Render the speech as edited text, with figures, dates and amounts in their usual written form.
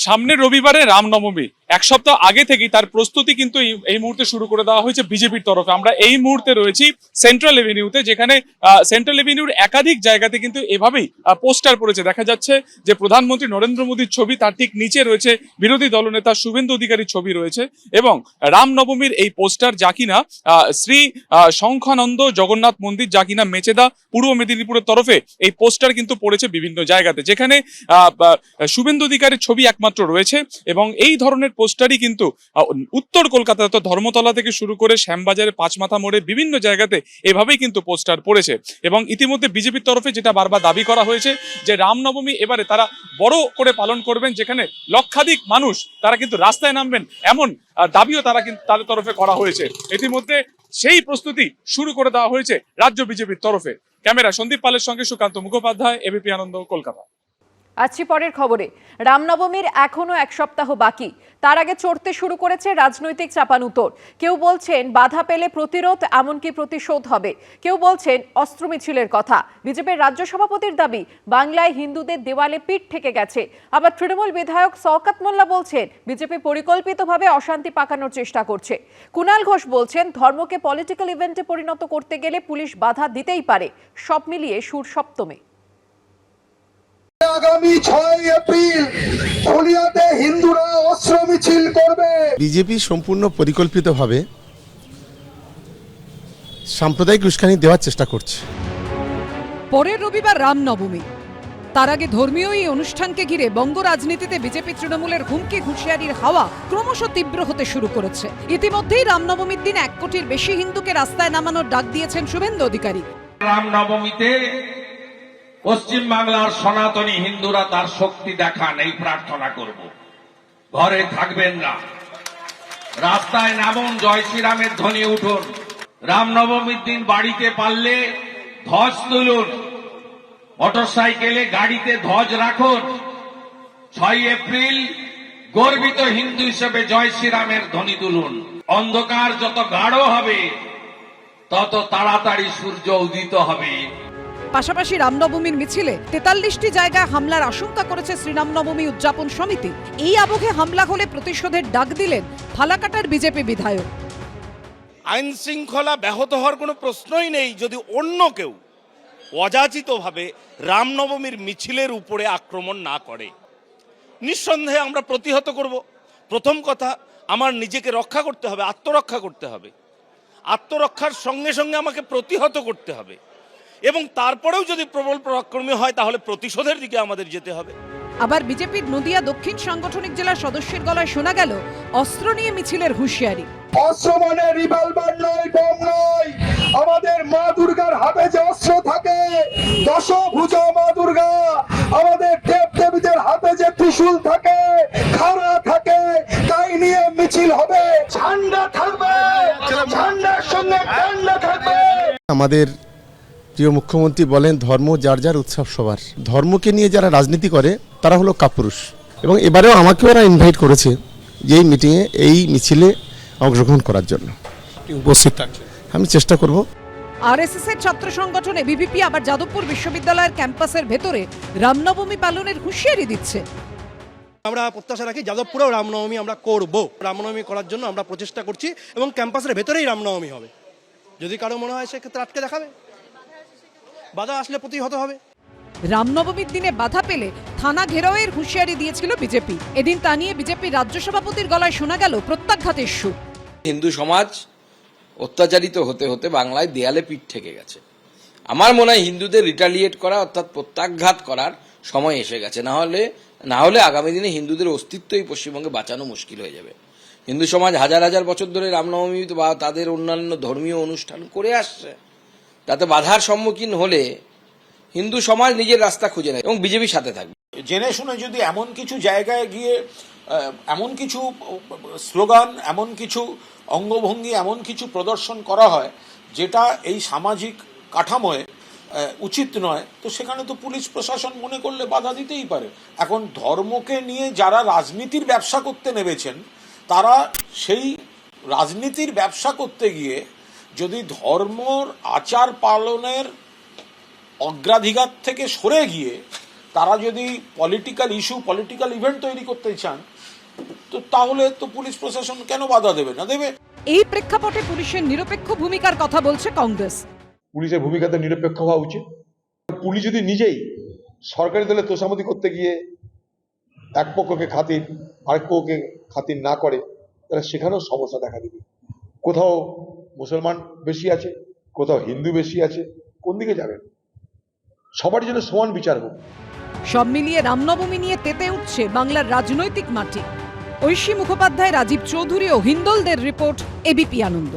সামনের রবিবারে রামনবমী, এক সপ্তাহ আগে থেকেই তার প্রস্তুতি কিন্তু এই মুহূর্তে শুরু করে দেওয়া হয়েছে বিজেপির তরফে। আমরা এই মুহূর্তে রয়েছি সেন্ট্রাল এভিনিউতে, যেখানে সেন্ট্রাল এভিনিউর একাধিক জায়গাতে কিন্তু এভাবেই পোস্টার পড়েছে। দেখা যাচ্ছে যে প্রধানমন্ত্রী নরেন্দ্র মোদীর ছবি, তার ঠিক নিচে রয়েছে বিরোধী দলনেতা শুভেন্দু অধিকারীর ছবি রয়েছে, এবং রামনবমীর এই পোস্টার, যা কিনা শ্রী শঙ্খানন্দ জগন্নাথ মন্দির, যা কিনা মেচেদা পূর্ব মেদিনীপুরের তরফে এই পোস্টার কিন্তু পড়েছে বিভিন্ন জায়গাতে, যেখানে শুভেন্দু অধিকারীর ছবি একমাত্র রয়েছে। এবং এই ধরনের পোস্টারই কিন্তু উত্তর কলকাতাতে ধর্মতলা থেকে শুরু করে শ্যামবাজারে, পাঁচমাথা মোড়ে বিভিন্ন জায়গাতে এভাবেই কিন্তু পোস্টার পড়েছে। এবং ইতিমধ্যে বিজেপির তরফে যেটা বারবার দাবি করা হয়েছে যে রামনবমী এবারে তারা বড় করে পালন করবেন, যেখানে লক্ষাধিক মানুষ তারা কিন্তু রাস্তায় নামবেন, এমন দাবিও তারা কিন্তু তাদের তরফে করা হয়েছে। ইতিমধ্যে সেই প্রস্তুতি শুরু করে দেওয়া হয়েছে রাজ্য বিজেপির তরফে। ক্যামেরা সন্দীপ পালের সঙ্গে সুকান্ত মুখোপাধ্যায়, এবিপি আনন্দ, কলকাতা। আছি পরের খবরে। রামনবমীর এখনো এক সপ্তাহ বাকি, তার আগে চড়তে শুরু করেছে রাজনৈতিক চাপানুতোর। কেউ বলছেন বাধা পেলে প্রতিরোধ, এমনকি প্রতিশোধ হবে। কেউ বলছেন অস্ত্র মিছিলের কথা। বিজেপির রাজ্য সভাপতির দাবি, বাংলায় হিন্দুদের দেওয়ালে পিঠ ঠেকে গেছে। আবার তৃণমূল বিধায়ক শওকত মোল্লা বলছেন বিজেপি পরিকল্পিতভাবে অশান্তি পাকানোর চেষ্টা করছে। কুণাল ঘোষ বলছেন ধর্মকে পলিটিক্যাল ইভেন্টে পরিণত করতে গেলে পুলিশ বাধা দিতেই পারে। সব মিলিয়ে সুর সপ্তমে। আগামী 6 এপ্রিল ফুলিয়াতে হিন্দুরা অস্ত্র মিছিল করবে। বিজেপি সম্পূর্ণ পরিকল্পিতভাবে সাম্প্রদায়িক উস্কানি দেওয়ার চেষ্টা করছে। পরের রবিবার রামনবমী, তার আগে ধর্মীয় এই অনুষ্ঠানকে ঘিরে বঙ্গ রাজনীতিতে বিজেপি তৃণমূলের হুমকি হুঁশিয়ারির হাওয়া ক্রমশ তীব্র হতে শুরু করেছে। ইতিমধ্যেই রামনবমীর দিন 1 কোটির বেশি হিন্দুকে রাস্তায় নামানোর ডাক দিয়েছেন শুভেন্দু অধিকারী। রামনবমীতে পশ্চিম বাংলার সনাতনী হিন্দুরা তার শক্তি দেখান, এই প্রার্থনা করব। ঘরে থাকবেন না, রাস্তায় নামুন, জয় শ্রীরামের ধ্বনি উঠুন। রামনবমীর দিন বাড়িতে পারলে ধ্বজ তুলুন, মোটরসাইকেলে গাড়িতে ধ্বজ রাখুন। 6 এপ্রিল গর্বিত হিন্দু হিসেবে জয় শ্রীরামের ধ্বনি তুলুন। অন্ধকার যত গাঢ় হবে তত তাড়াতাড়ি সূর্য উদিত হবে। পাশাপাশি রামনবমীর মিছিলে 43টি জায়গায় হামলার আশঙ্কা করেছে শ্রীরামনবমী উদযাপন সমিতি। এই আবহে হামলা হলে প্রতিশোধের ডাক দিলেন ফালাকাটার বিজেপি বিধায়ক। আইন শৃঙ্খলা ব্যাহত হওয়ার কোনো প্রশ্নই নেই যদি অন্য কেউ অযাচিতভাবে রামনবমীর মিছিলের উপরে আক্রমণ না করে। নিঃসন্দেহে আমরা প্রতিহত করব। প্রথম কথা, আমার নিজেকে রক্ষা করতে হবে, আত্মরক্ষা করতে হবে। আত্মরক্ষার সঙ্গে সঙ্গে আমাকে প্রতিহত করতে হবে, এবং তারপরেও যদি প্রবল পরাক্রমী হয় তাহলে প্রতিশোধের দিকে আমাদের যেতে হবে। আবার বিজেপির নদিয়া দক্ষিণ সাংগঠনিক জেলার সদস্যের গলায় শোনা গেল অস্ত্র নিয়ে মিছিলের হুঁশিয়ারি। অস্ত্র মানে রিভলভার নয়, বোম নয়। আমাদের মা দুর্গার হাতে যে অস্ত্র থাকে, দশভুজা মা দুর্গা, আমাদের দেব দেবীদের হাতে যে ত্রিশূল থাকে, খাড়া থাকে, তাই নিয়ে মিছিল হবে। ঝান্ডা থাকবে, ঝান্ডার সঙ্গে ঝান্ডা থাকবে। আমাদের প্রিয় মুখ্যমন্ত্রী বলেন ধর্ম যার যার, উৎসব সবার। ধর্মকে নিয়ে যারা রাজনীতি করে তারা হলো কাপুরুষ। এবং এবারেও আমাকে ওরা ইনভাইট করেছে যে এই মিটিংয়ে, এই মিছিলে অংশগ্রহণ করার জন্য। উপস্থিত থাকলে আমি চেষ্টা করব। আরএসএস এর ছাত্র সংগঠন এবিভিপি আবার যাদবপুর বিশ্ববিদ্যালয়ের ক্যাম্পাসের ভেতরে রামনবমী পালনের হুঁশিয়ারি দিচ্ছে। আমরা প্রত্যাশা রাখি যাদবপুরেও রামনবমী আমরা করব। রামনবমী করার জন্য আমরা প্রচেষ্টা করছি এবং ক্যাম্পাসের ভেতরেই রামনবমী হবে। যদি কারো মনে হয় সেক্ষেত্রে আটকে দেখাবে, বাধা আসলে প্রতিহত হবে। রামনবমীর দিনে বাধা পেলে থানা ঘেরাওয়ের হুঁশিয়ারি দিয়েছিল বিজেপি। এদিন তা নিয়ে বিজেপির রাজ্য সভাপতির গলায় শোনা গেল প্রত্যাঘাতের সুর। হিন্দু সমাজ অত্যাচারিত হতে হতে বাংলায় দেয়ালে পিঠ ঠেকে গেছে। আমার মনে হয় হিন্দুদের রিটালিয়েট করা, অর্থাৎ প্রত্যাঘাত করার সময় এসে গেছে। না হলে আগামী দিনে হিন্দুদের অস্তিত্বই পশ্চিমবঙ্গে বাঁচানো মুশকিল হয়ে যাবে। হিন্দু সমাজ হাজার হাজার বছর ধরে রামনবমী বা তাদের অন্যান্য ধর্মীয় অনুষ্ঠান করে আসছে। তাতে বাধার সম্মুখীন হলে হিন্দু সমাজ নিজের রাস্তা খুঁজে নেয় এবং বিজেপির সাথে থাকবে। জেনে শুনে যদি এমন কিছু জায়গায় গিয়ে এমন কিছু স্লোগান, এমন কিছু অঙ্গভঙ্গি, এমন কিছু প্রদর্শন করা হয় যেটা এই সামাজিক কাঠামোয় উচিত নয়, তো সেখানে তো পুলিশ প্রশাসন মনে করলে বাধা দিতেই পারে। এখন ধর্মকে নিয়ে যারা রাজনীতির ব্যবসা করতে নেমেছেন, তারা সেই রাজনীতির ব্যবসা করতে গিয়ে যদি ধর্মর আচার পালনের অগ্রাধিকার থেকে সরে গিয়ে তারা যদি পলিটিক্যাল ইস্যু, পলিটিক্যাল ইভেন্ট তৈরি করতে চান, তো তাহলে তো পুলিশ প্রশাসন কেন বাধা দেবে না? দেবে। এই প্রেক্ষাপটে পুলিশের নিরপেক্ষ ভূমিকার কথা বলছে কংগ্রেস। পুলিশের ভূমিকাতে নিরপেক্ষ হওয়া উচিত। পুলিশ যদি নিজেই সরকারি দলে তোষামতি করতে গিয়ে এক পক্ষকে খাতির আরেক পক্ষকে খাতির না করে, তাহলে সেখানেও সমস্যা দেখা দিবে। কোথাও মুসলমান বেশি আছে, কোথাও হিন্দু বেশি আছে, কোন দিকে যাবেন? সবার জন্য সমান বিচার হোক। সব মিলিয়ে রামনবমী নিয়ে তেতে উঠছে বাংলার রাজনৈতিক মাটি। ঐশী মুখোপাধ্যায়, রাজীব চৌধুরী ও হিন্দলদের রিপোর্ট, এবিপি আনন্দ।